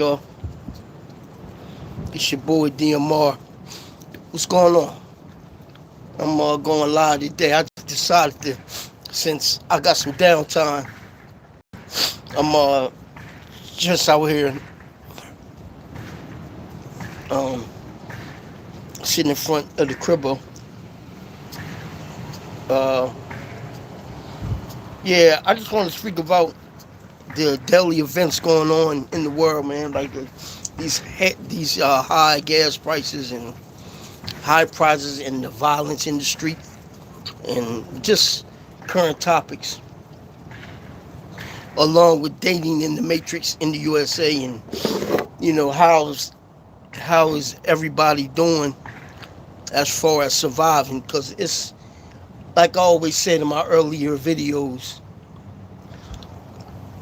Y'all, it's your boy DMR. What's going on? I'm going live today. I just decided to, since I got some downtime, I'm just out here um, sitting in front of the cribbo. Uh, yeah, I just want to speak about the daily events going on in the world, man. Like these high gas prices and high prices and the violence in the street and just current topics, along with dating in the Matrix in the USA, and how is everybody doing as far as surviving? Because it's like I always said in my earlier videos.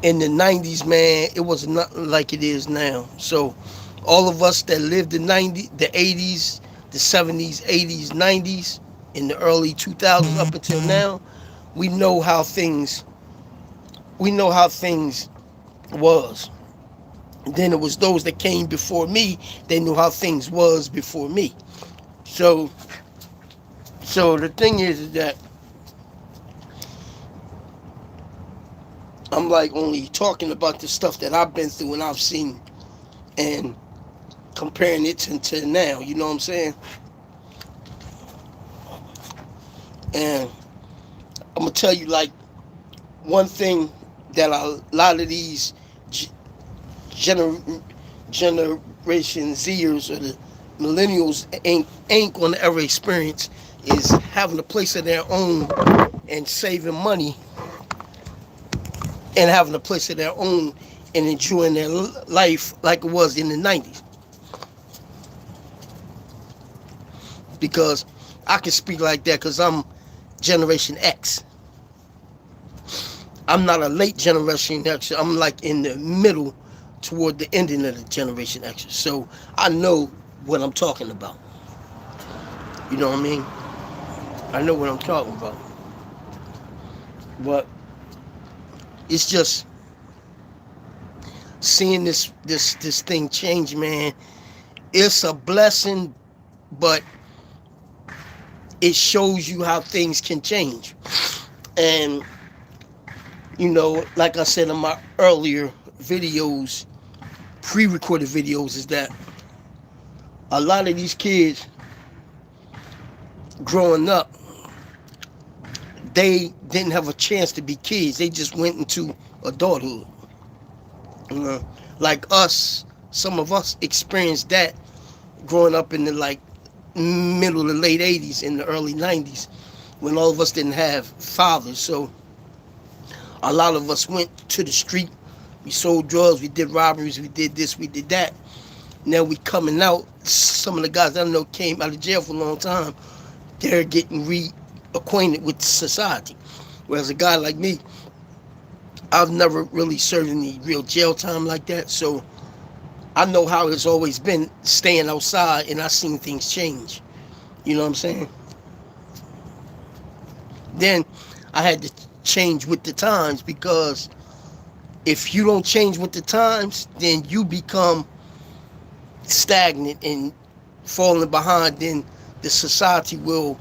In the 90s, man, it was nothing like it is now. So all of us that lived the 80s, the 70s, 80s, 90s, in the early 2000s up until now, we know how things was. Then it was those that came before me. They knew how things was before me. So, so the thing is that I'm like only talking about the stuff that I've been through and I've seen, and comparing it to now. You know what I'm saying? And I'm gonna tell you like one thing that a lot of these gener- Generation Zers or the millennials ain't gonna ever experience is having a place of their own and saving money and having a place of their own and enjoying their life like it was in the 90s. Because I can speak like that because I'm Generation X. I'm not a late Generation X. I'm like in the middle toward the ending of the Generation X. So I know what I'm talking about. You know what I mean? I know what I'm talking about. But it's just seeing this thing change, man. It's a blessing, but it shows you how things can change. And like I said in my earlier videos, pre-recorded videos, is that a lot of these kids growing up, they didn't have a chance to be kids. They just went into adulthood. Like us, some of us experienced that growing up in the like middle to late 80s and the early 90s when all of us didn't have fathers. So a lot of us went to the street. We sold drugs. We did robberies. We did this. We did that. Now we coming out. Some of the guys I know came out of jail for a long time. They're getting reacquainted with society. Whereas a guy like me, I've never really served any real jail time like that. So I know how it's always been staying outside, and I've seen things change. You know what I'm saying? Then I had to change with the times, because if you don't change with the times, then you become stagnant and falling behind. Then the society will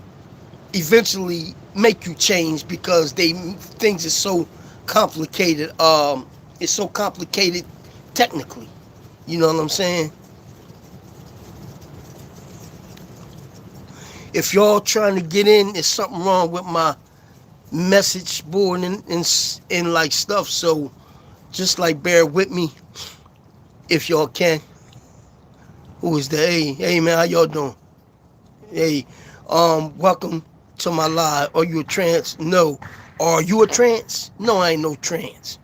eventually make you change, because things are so complicated. It's so complicated technically. You know what I'm saying? If y'all trying to get in, there's something wrong with my message board and like stuff. So just like bear with me if y'all can. Who is that? Hey man, how y'all doing? Hey, welcome to my live. Are you a trans? No. Are you a trans? No, I ain't no trans.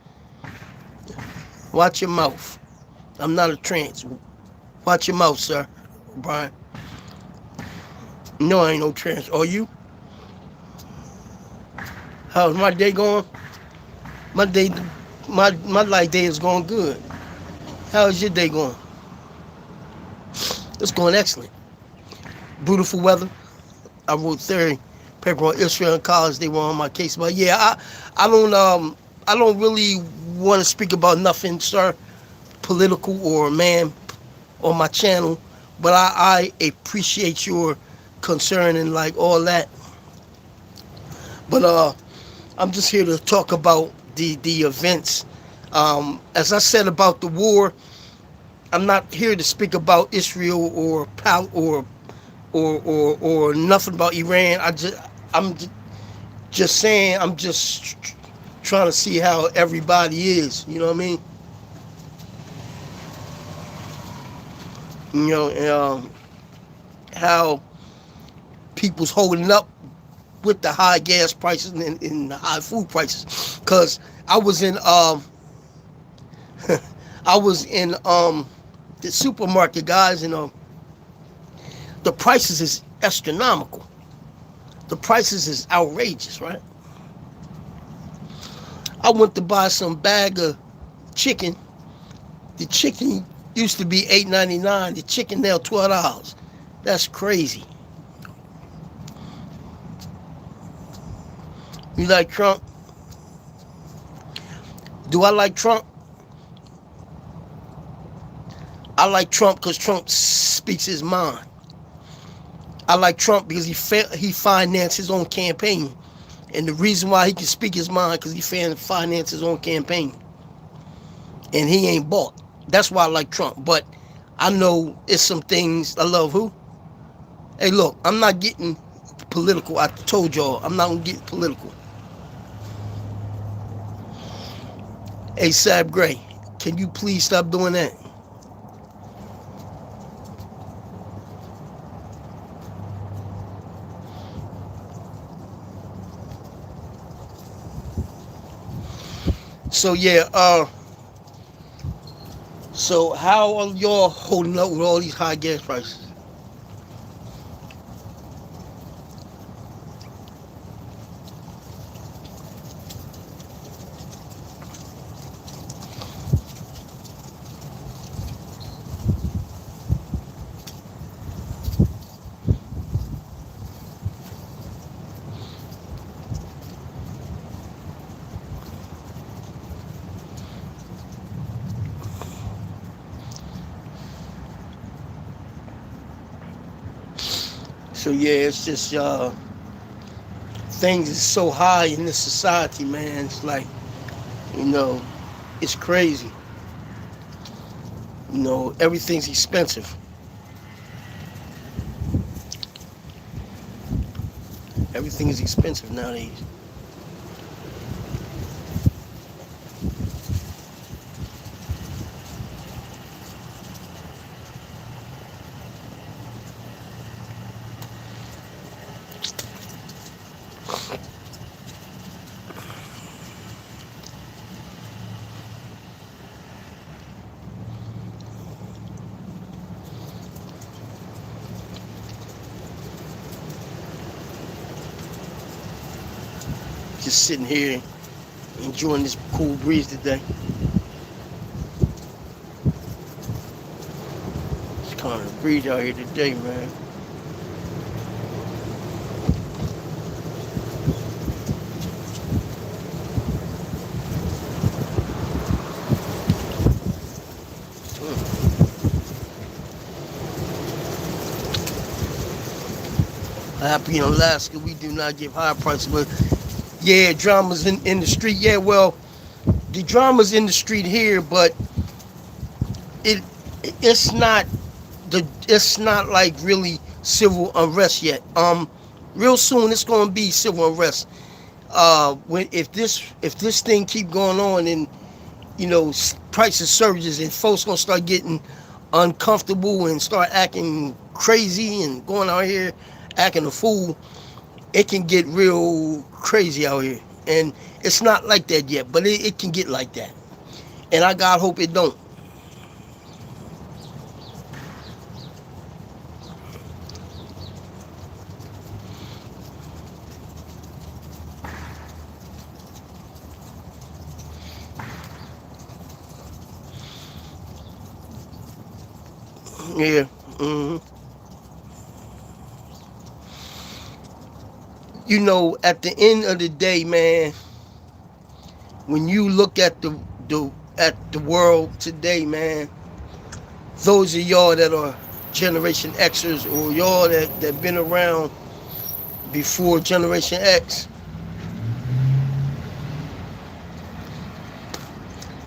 Watch your mouth. I'm not a trans. Watch your mouth, sir. Brian. No, I ain't no trans. Are you? How's my day going? My day, my life day is going good. How's your day going? It's going excellent. Beautiful weather. I wrote theory paper on Israel in college. They were on my case, but yeah, I don't really want to speak about nothing, sir. political or a man on my channel, but I appreciate your concern and like all that. But I'm just here to talk about the events. As I said about the war, I'm not here to speak about Israel or or nothing about Iran. I'm just saying I'm just trying to see how everybody is. You know what I mean? You know, how people's holding up with the high gas prices and the high food prices. Cause I was in I was in the supermarket, guys, and the prices is astronomical. The prices is outrageous, right? I went to buy some bag of chicken. The chicken used to be $8.99. The chicken now $12. That's crazy. You like Trump? Do I like Trump? I like Trump because Trump speaks his mind. I like Trump because he financed his own campaign. And the reason why he can speak his mind because he financed his own campaign. And he ain't bought. That's why I like Trump. But I know it's some things I love who? Hey, look, I'm not getting political. I told y'all, I'm not going to get political. Hey, Sab Gray, can you please stop doing that? So, yeah, so how are y'all holding up with all these high gas prices? So, yeah, it's just things is so high in this society, man. It's like, you know, it's crazy. You know, everything's expensive. Everything is expensive nowadays. Just sitting here enjoying this cool breeze today. It's kind of a breeze out here today, man. Happy in Alaska, we do not give high prices, but yeah, dramas in the street. Yeah, well, the dramas in the street here, but it it's not it's not like really civil unrest yet. Real soon it's gonna be civil unrest. When if this thing keep going on and you know prices surges and folks gonna start getting uncomfortable and start acting crazy and going out here acting a fool, it can get real crazy out here. And it's not like that yet, but it can get like that. And I God hope it don't. Yeah. hmm You know, at the end of the day, man, when you look at the at the world today, man, those of y'all that are Generation Xers or y'all that been around before Generation X,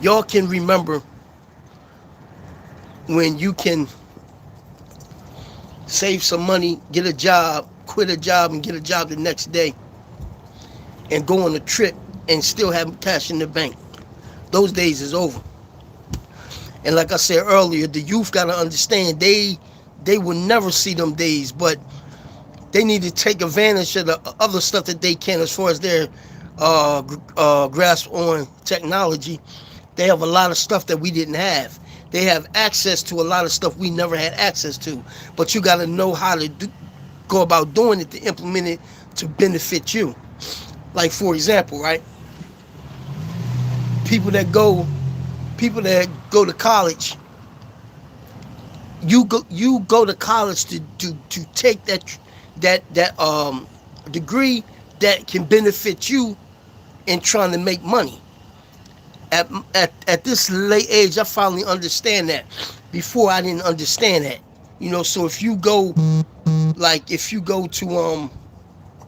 y'all can remember when you can save some money, get a job, quit a job, and get a job the next day, and go on a trip and still have cash in the bank. Those days is over. And like I said earlier, the youth gotta understand they will never see them days, but they need to take advantage of the other stuff that they can as far as their grasp on technology. They have a lot of stuff that we didn't have. They have access to a lot of stuff we never had access to. But you got to know how to go about doing it to implement it to benefit you. Like for example, right? People that go, people that go to college. You go to college to take that degree that can benefit you in trying to make money. At this late age, I finally understand that. Before, I didn't understand that. So if you go to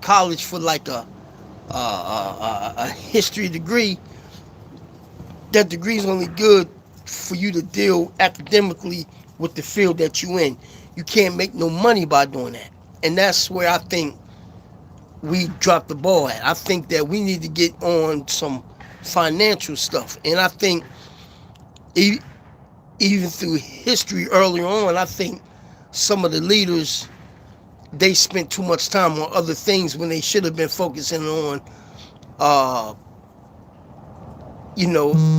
college for like a history degree, that degree is only good for you to deal academically with the field that you in. You can't make no money by doing that, and that's where I think we dropped the ball at. I think that we need to get on some financial stuff, and I think even through history earlier on, I think some of the leaders, they spent too much time on other things when they should have been focusing on uh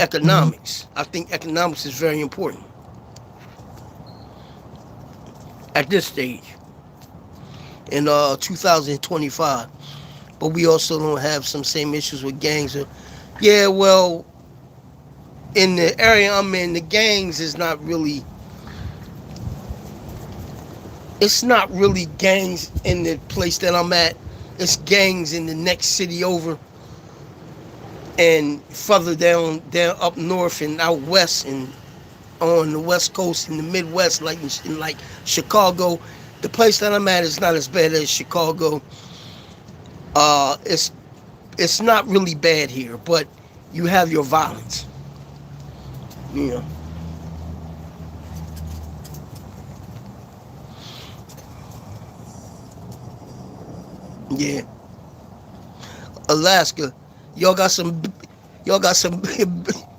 economics. I think economics is very important at this stage in 2025. But we also don't have some same issues with gangs. Yeah, well, in the area I'm in, the gangs is not really. It's not really gangs in the place that I'm at. It's gangs in the next city over, and further down up north and out west and on the west coast in the Midwest, like in like Chicago. The place that I'm at is not as bad as Chicago. It's not really bad here, but you have your violence. You know. Yeah. Alaska. Y'all got some y'all got some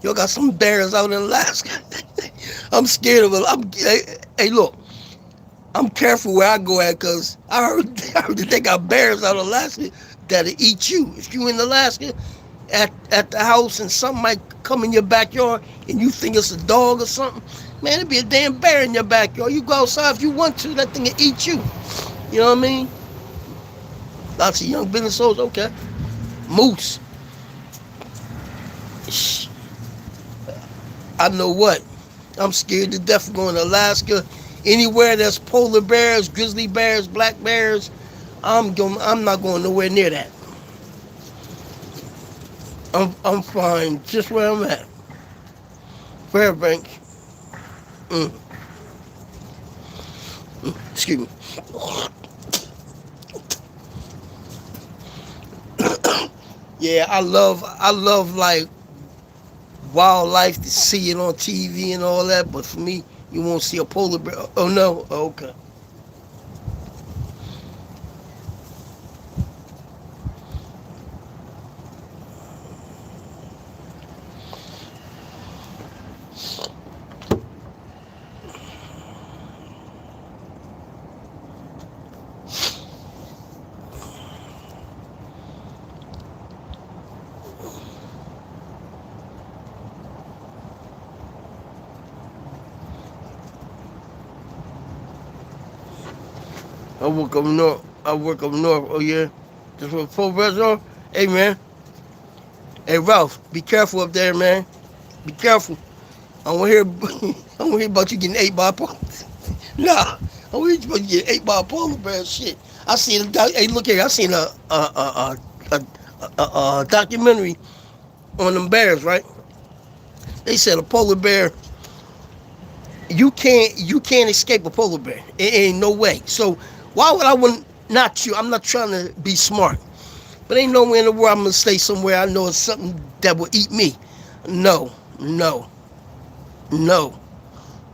y'all got some bears out in Alaska. I'm scared of it. Hey, look, I'm careful where I go at because I heard that they got bears out in Alaska that'll eat you. If you in Alaska at the house and something might come in your backyard and you think it's a dog or something, man, it'd be a damn bear in your backyard. You go outside if you want to, that thing will eat you. You know what I mean? Lots of young business owners, okay. Moose. I know what. I'm scared to death of going to Alaska. Anywhere there's polar bears, grizzly bears, black bears, I'm not going nowhere near that. I'm fine just where I'm at. Fairbanks. Mm. Excuse me. Yeah, I love like wildlife to see it on TV and all that, but for me, you won't see a polar bear. Oh no, okay. I work up north. I work up north. Oh yeah, just for full restaurant. Hey man, hey Ralph, be careful up there, man. Be careful. I want to hear. I want to hear about you getting ate by a polar. Nah, I want to hear about you getting ate by a polar bear. Shit, I seen a hey look here. I seen a documentary on them bears, right? They said a polar bear, you can't escape a polar bear. It ain't no way. So why would I want not you? I'm not trying to be smart, but ain't nowhere in the world I'm gonna stay somewhere I know it's something that will eat me. No, no, no.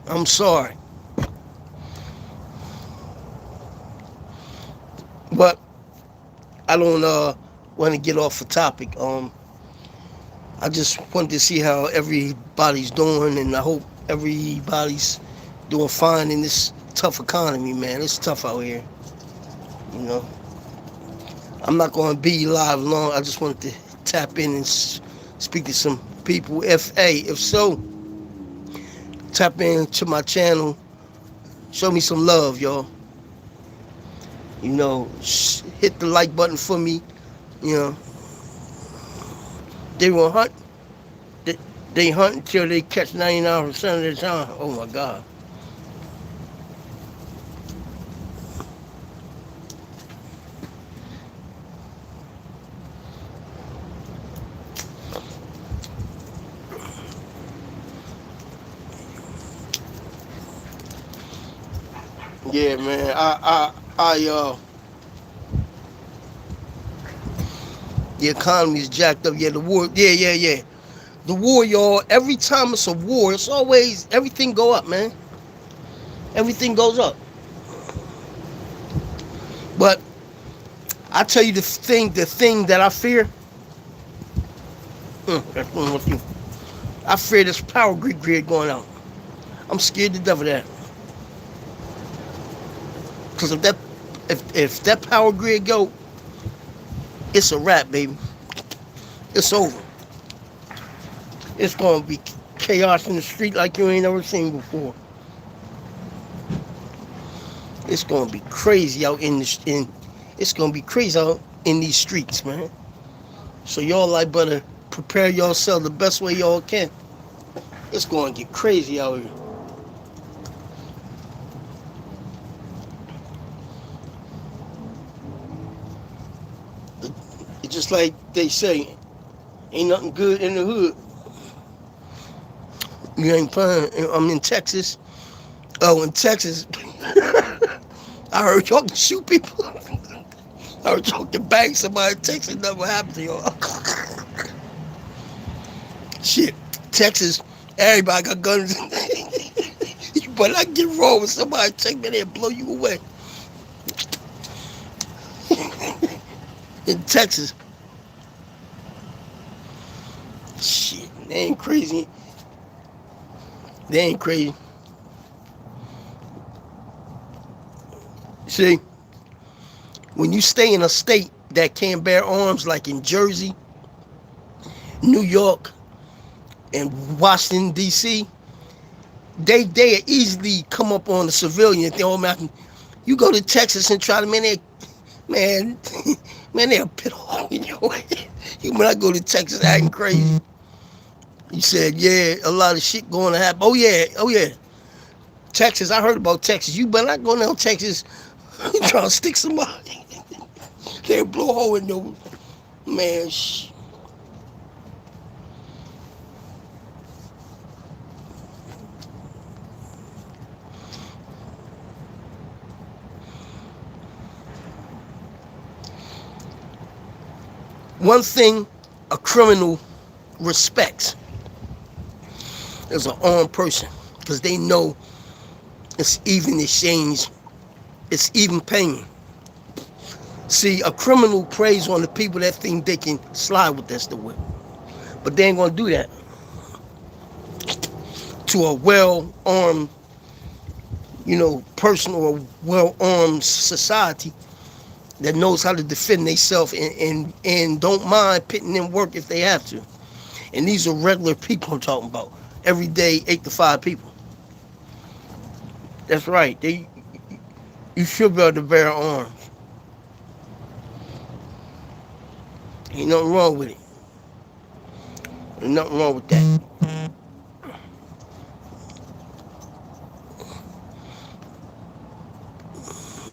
I'm sorry, but I don't want to get off the topic. I just wanted to see how everybody's doing, and I hope everybody's doing fine in this tough economy, man. It's tough out here, you know. I'm not going to be live long. I just wanted to tap in and speak to some people. If so, tap into my channel. Show me some love, y'all. You know, hit the like button for me. You know, they will hunt. They hunt until they catch 99% of the time. Oh my God. Yeah, man. The economy is jacked up. Yeah, the war. Yeah. The war, y'all. Every time it's a war, it's always everything go up, man. Everything goes up. But I tell you the thing that I fear. That's one with you. I fear this power grid going out. I'm scared to death of that. Cause if that power grid go, it's a wrap, baby. It's over. It's gonna be chaos in the street like you ain't ever seen before. It's gonna be crazy out it's gonna be crazy out in these streets, man. So y'all like better prepare yourself the best way y'all can. It's gonna get crazy out here. It's just like they say, ain't nothing good in the hood. You ain't playing. I'm in Texas. Oh, in Texas, I heard y'all can shoot people. I heard y'all can bang somebody in Texas. Never happened to y'all. Shit, Texas, everybody got guns. You better not get wrong with somebody take me there and blow you away. In Texas, shit, they ain't crazy. They ain't crazy. See, when you stay in a state that can't bear arms, like in Jersey, New York, and Washington D.C., they easily come up on the civilian thing. Oh man, you go to Texas and try to man, man, they'll pit a hole in your head. You when I go to Texas acting crazy. You said, yeah, a lot of shit going to happen. Oh yeah. Texas, I heard about Texas. You better not go down Texas trying to stick somebody. They'll blow a hole in your man. One thing a criminal respects is an armed person because they know it's even exchange, it's even paying. See, a criminal preys on the people that think they can slide with this the whip, but they ain't gonna do that to a well-armed, person or a well-armed society that knows how to defend themselves and don't mind pitting in work if they have to. And these are regular people I'm talking about. Everyday 8 to 5 people. That's right. You should be able to bear arms. Ain't nothing wrong with it. Ain't nothing wrong with that.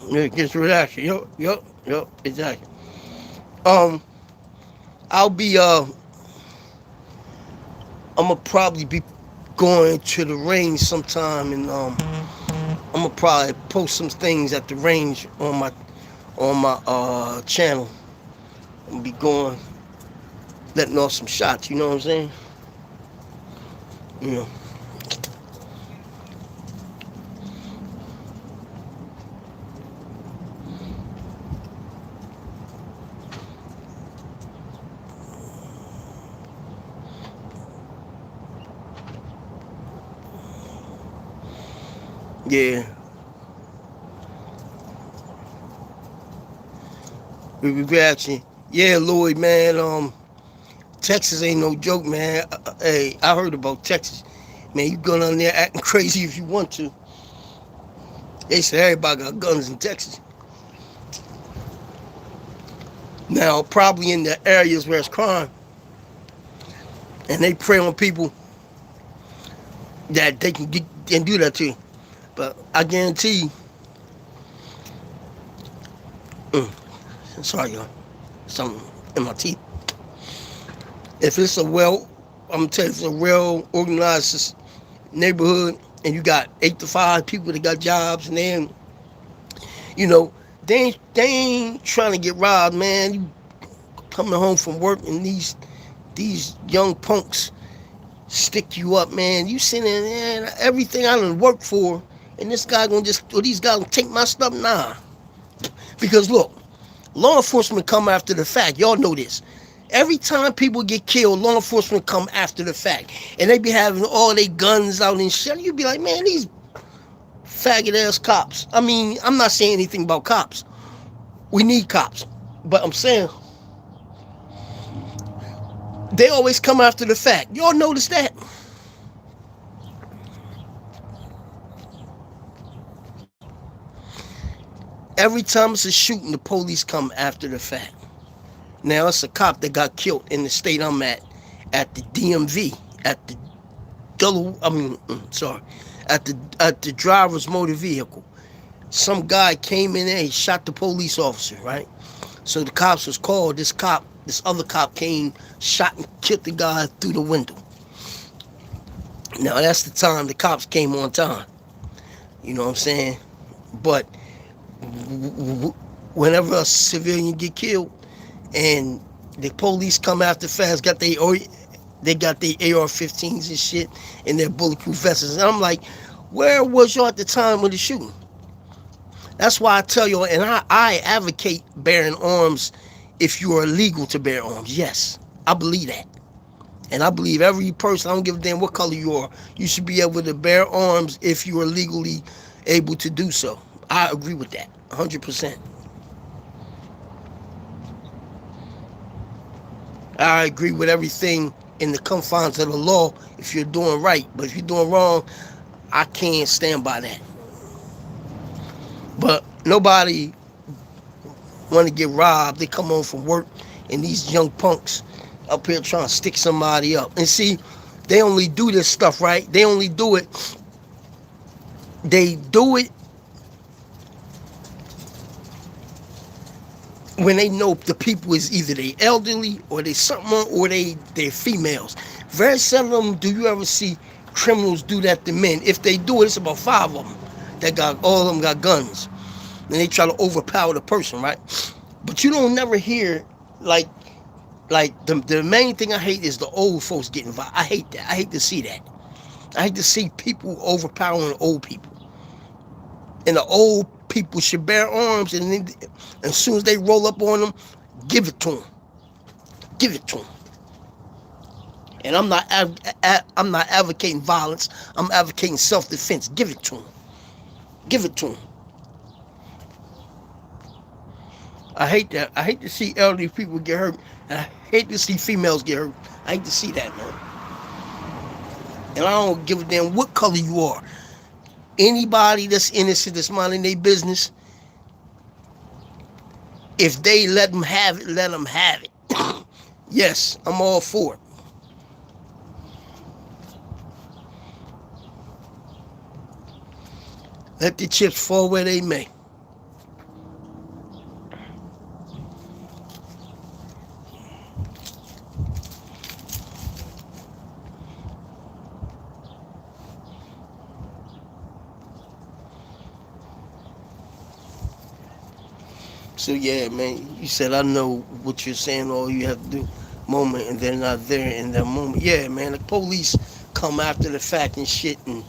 Yeah, just relax. Yup, exactly. Um, I'll be I'm gonna probably be going to the range sometime, and I'm gonna probably post some things at the range on my channel, and be going, letting off some shots. You know what I'm saying? You know. Yeah. Reaction. Yeah, Lloyd, man. Texas ain't no joke, man. Hey, I heard about Texas. Man, you go down there acting crazy if you want to. They say everybody got guns in Texas. Now, probably in the areas where it's crime, and they prey on people that they can get and do that to you. But I guarantee you, sorry, y'all, something in my teeth. If it's I'm gonna tell you, if it's a well organized neighborhood, and you got 8 to 5 people that got jobs, and then, you know, they ain't trying to get robbed, man. You coming home from work, and these young punks stick you up, man. You sitting there, everything I done worked for, and this guy or these guys gonna take my stuff? Nah. Because look, law enforcement come after the fact. Y'all know this. Every time people get killed, law enforcement come after the fact. And they be having all their guns out and shit. You be like, man, these faggot ass cops. I mean, I'm not saying anything about cops. We need cops. But I'm saying, they always come after the fact. Y'all notice that? Every time it's a shooting, the police come after the fact. Now, it's a cop that got killed in the state I'm at the DMV, at the at the driver's motor vehicle. Some guy came in there, he shot the police officer, right? So the cops was called. This other cop came, shot and killed the guy through the window. Now, that's the time the cops came on time. You know what I'm saying? But whenever a civilian get killed and the police come after fast, they got their AR-15s and shit and their bulletproof vests, and I'm like, where was y'all at the time of the shooting? That's why I tell y'all, and I advocate bearing arms if you are legal to bear arms. Yes, I believe that. And I believe every person, I don't give a damn what color you are, you should be able to bear arms if you are legally able to do so. I agree with that, 100%. I agree with everything in the confines of the law if you're doing right. But if you're doing wrong, I can't stand by that. But nobody want to get robbed. They come home from work, and these young punks up here trying to stick somebody up. And see, they only do this stuff, right? They do it when they know the people is either they elderly or they something, or they're females. Very seldom do you ever see criminals do that to men. If they do it, it's about 5 of them that all of them got guns, and they try to overpower the person, right? But you don't never hear like the main thing I hate is the old folks getting involved. I hate that. I hate to see that. I hate to see people overpowering old people. And the old people should bear arms, and then, as soon as they roll up on them, give it to them. Give it to them. And I'm not advocating violence. I'm advocating self-defense. Give it to them. Give it to them. I hate that. I hate to see elderly people get hurt. And I hate to see females get hurt. I hate to see that, man. And I don't give a damn what color you are. Anybody that's innocent, that's minding their business, if they let them have it, let them have it. Yes, I'm all for it. Let the chips fall where they may. So yeah, man, you said I know what you're saying. All you have to do, moment, and they're not there in that moment. Yeah, man, the police come after the fact and shit, and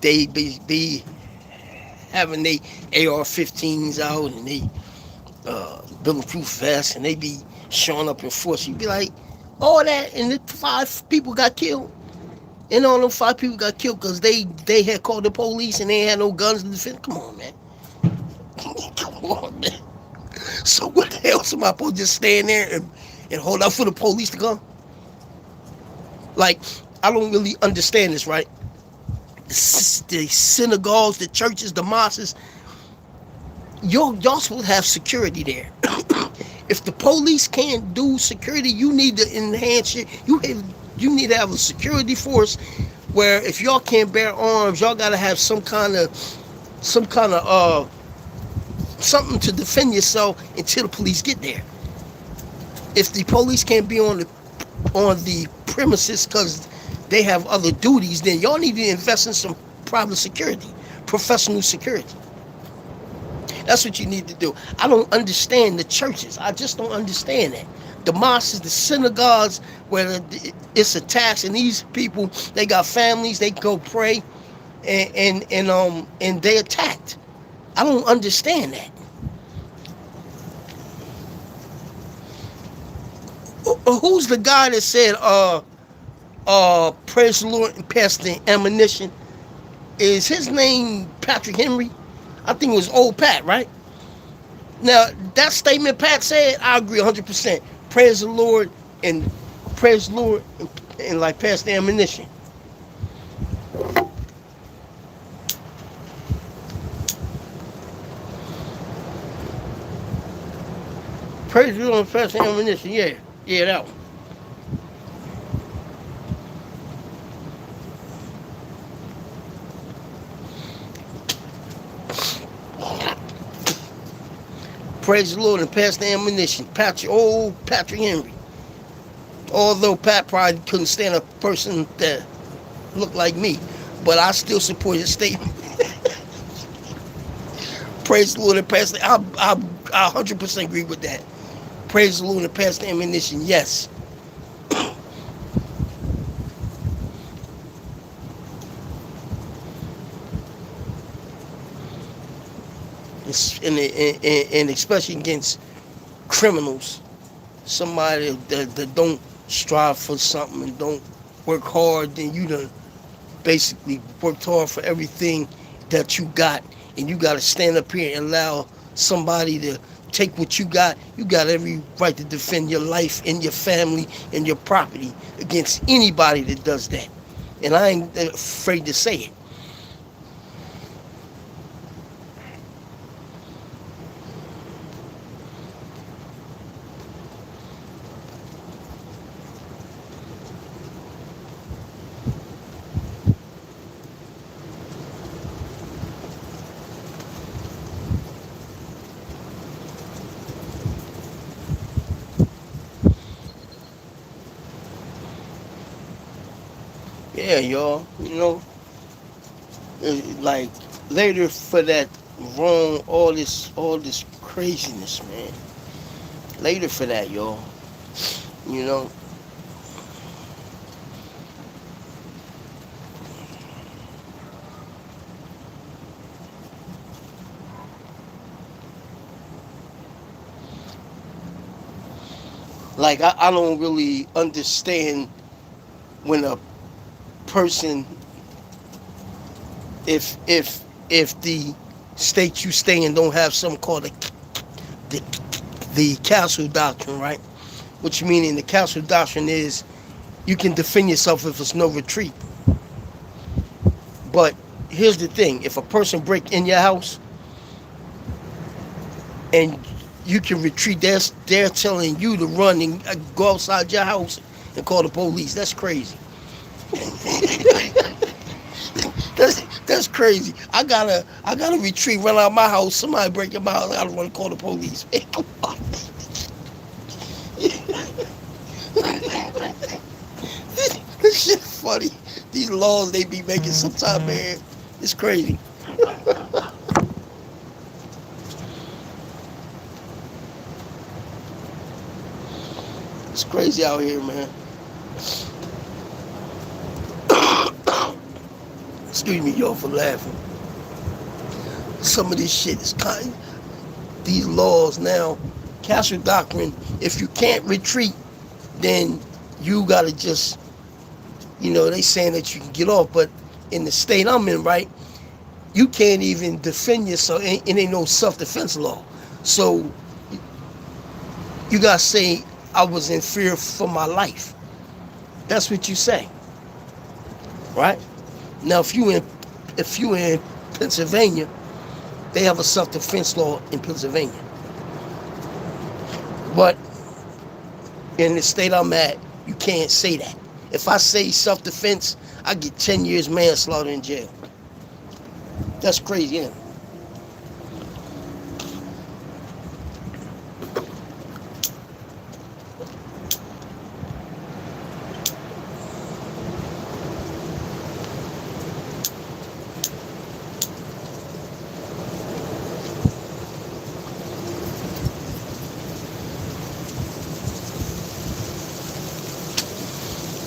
they be having they AR-15s out and they bulletproof vests, and they be showing up in force. You be like, all that, and the 5 people got killed. And all them 5 people got killed because they had called the police and they had no guns to defend. Come on, man. Come on, man. So what the hell? Somebody supposed to just stand there and hold out for the police to come? Like, I don't really understand this, right? The synagogues, the churches, the mosques, y'all supposed to have security there. If the police can't do security, you need to enhance it. You need to have a security force where if y'all can't bear arms, y'all gotta have some kind of something to defend yourself until the police get there. If the police can't be on the premises because they have other duties, then y'all need to invest in some private security, professional security. That's what you need to do. I don't understand the churches. I just don't understand that. The mosques, the synagogues, where it's attacks, and these people, they got families, they go pray, and they attacked. I don't understand that. Who's the guy that said, praise the Lord and pass the ammunition? Is his name Patrick Henry? I think it was old Pat, right? Now, that statement Pat said, I agree 100%. Praise the Lord and like pass the ammunition. Praise the Lord and pass the ammunition, yeah. Yeah, that one. Praise the Lord and pass the ammunition. Patrick Henry. Although Pat probably couldn't stand a person that looked like me, but I still support his statement. Praise the Lord and pass the. I 100% agree with that. Praise the Lord and pass the ammunition. Yes. And especially against criminals, somebody that don't strive for something and don't work hard, then you done basically worked hard for everything that you got, and you got to stand up here and allow somebody to take what you got. You got every right to defend your life and your family and your property against anybody that does that, and I ain't afraid to say it. Yeah, y'all, like later for that wrong, all this craziness, man. Later for that, y'all. You know, like I don't really understand when a person, if the state you stay in don't have something called the the castle doctrine, right? What you mean in the castle doctrine is you can defend yourself if there's no retreat. But here's the thing: if a person break in your house and you can retreat, they're telling you to run and go outside your house and call the police. That's crazy. That's crazy. I gotta retreat, run out of my house. Somebody break in my house. I gotta run and call the police. Man, come on. This shit funny. These laws they be making sometimes, man. It's crazy. It's crazy out here, man. Excuse me, y'all, for laughing. Some of this shit is kind. These laws now, castle doctrine. If you can't retreat, then you gotta just, they saying that you can get off, but in the state I'm in, right, you can't even defend yourself. It ain't no self-defense law. So you gotta say I was in fear for my life. That's what you say, right? Now, if you in Pennsylvania, they have a self-defense law in Pennsylvania. But in the state I'm at, you can't say that. If I say self-defense, I get 10 years manslaughter in jail. That's crazy, isn't it?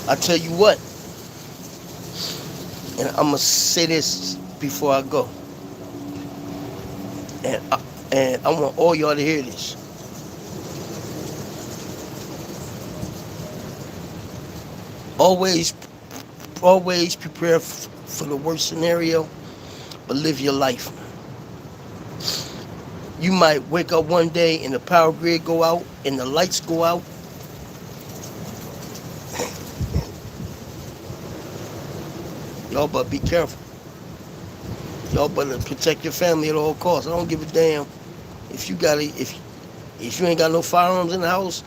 I tell you what, and I'm gonna say this before I go, and I want all y'all to hear this. Always, always prepare for the worst scenario, but live your life. You might wake up one day and the power grid go out and the lights go out. Y'all better be careful. Y'all better protect your family at all costs. I don't give a damn if you ain't got no firearms in the house.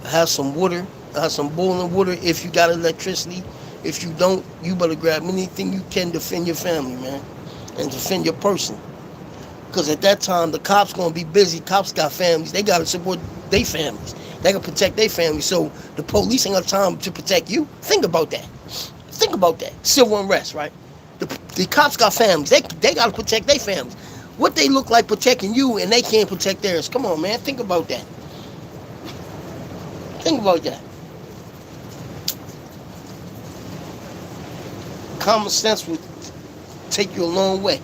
Have some water. Have some boiling water. If you got electricity, if you don't, you better grab anything you can to defend your family, man, and defend your person. Because at that time, the cops gonna be busy. Cops got families. They gotta support their families. They gotta protect their families. So the police ain't got time to protect you. Think about that. Think about that. Civil unrest, right? The cops got families. They got to protect their families. What they look like protecting you and they can't protect theirs. Come on, man. Think about that. Think about that. Common sense would take you a long way.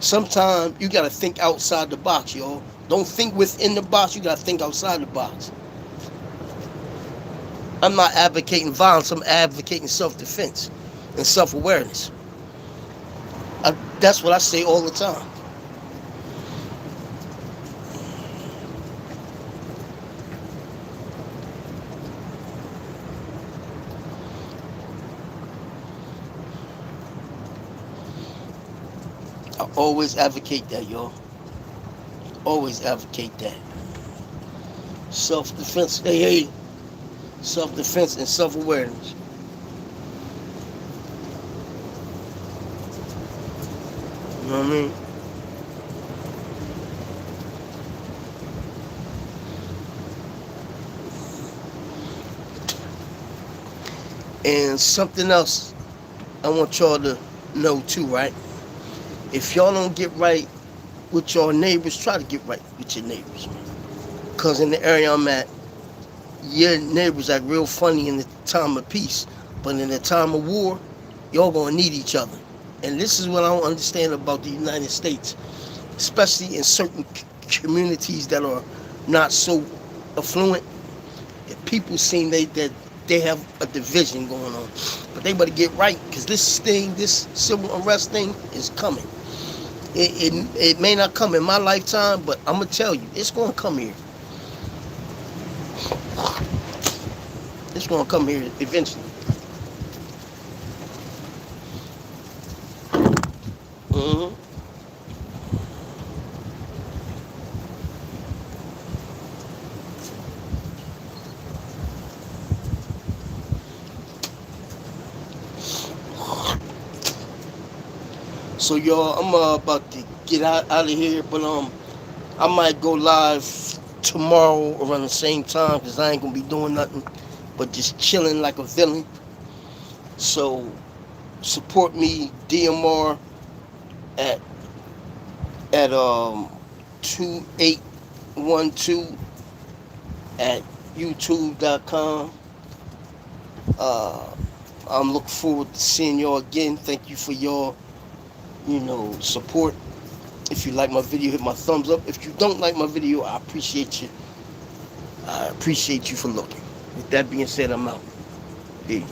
Sometimes you got to think outside the box, y'all. Don't think within the box. You got to think outside the box. I'm not advocating violence. I'm advocating self-defense and self-awareness. That's what I say all the time. I always advocate that, y'all. Always advocate that. Self-defense. Hey. Self-defense and self-awareness. You know what I mean? And something else I want y'all to know too, right? If y'all don't get right with your neighbors, try to get right with your neighbors. Because in the area I'm at, your neighbors act real funny in the time of peace, but in the time of war, y'all gonna need each other. And this is what I don't understand about the United States, especially in certain communities that are not so affluent. People seem that they have a division going on, but they better get right because this civil unrest thing is coming. It may not come in my lifetime, but I'm gonna tell you, it's gonna come here. It's gonna come here eventually. Mm-hmm. So y'all, I'm about to get out of here, but I might go live tomorrow around the same time because I ain't gonna be doing nothing but just chilling like a villain. So support me, DMR at 28 at youtube.com. I'm looking forward to seeing y'all again. Thank you for your, support. If you like my video, hit my thumbs up. If you don't like my video, I appreciate you. I appreciate you for looking. With that being said, I'm out. Peace.